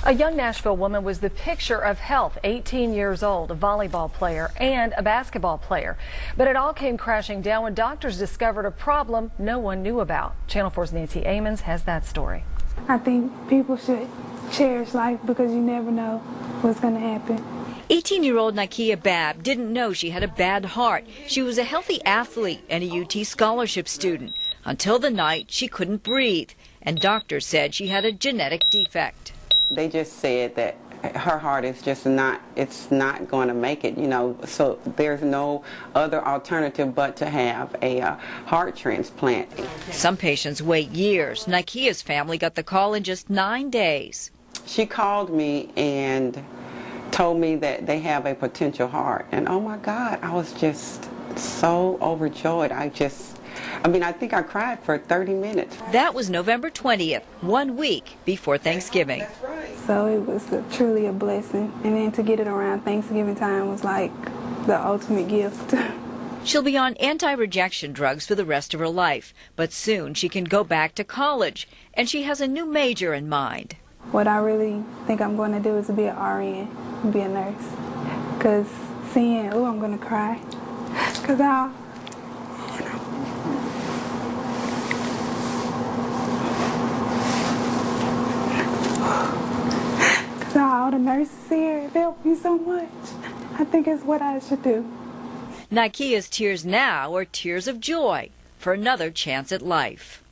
A young Nashville woman was the picture of health, 18 years old, a volleyball player and a basketball player. But it all came crashing down when doctors discovered a problem no one knew about. Channel 4's Nancy Amons has that story. I think people should cherish life because you never know what's going to happen. 18-year-old Nikia Babb didn't know she had a bad heart. She was a healthy athlete and a UT scholarship student until the night she couldn't breathe, and doctors said she had a genetic defect. They just said that her heart is just not going to make it, so there's no other alternative but to have a heart transplant. Some patients wait years. Nikia's family got the call in just 9 days. She called me and told me that they have a potential heart, and oh my God, I was just so overjoyed. I think I cried for 30 minutes. That was November 20th, 1 week before Thanksgiving. That's right. So it was truly a blessing. And then to get it around Thanksgiving time was like the ultimate gift. She'll be on anti-rejection drugs for the rest of her life, but soon she can go back to college, and she has a new major in mind. What I really think I'm going to do is be an RN, be a nurse. Because I'm going to cry. Because all the nurses here have helped me so much. I think it's what I should do. Nikia's tears now are tears of joy for another chance at life.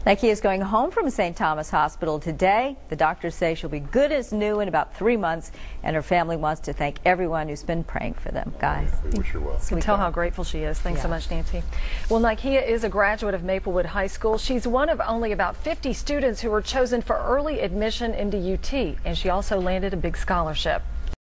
Nikia is going home from St. Thomas Hospital today. The doctors say she'll be good as new in about 3 months, and her family wants to thank everyone who's been praying for them. Guys, we wish her well. You can tell how grateful she is. Thanks so much, Nancy. Well, Nikia is a graduate of Maplewood High School. She's one of only about 50 students who were chosen for early admission into UT, and she also landed a big scholarship.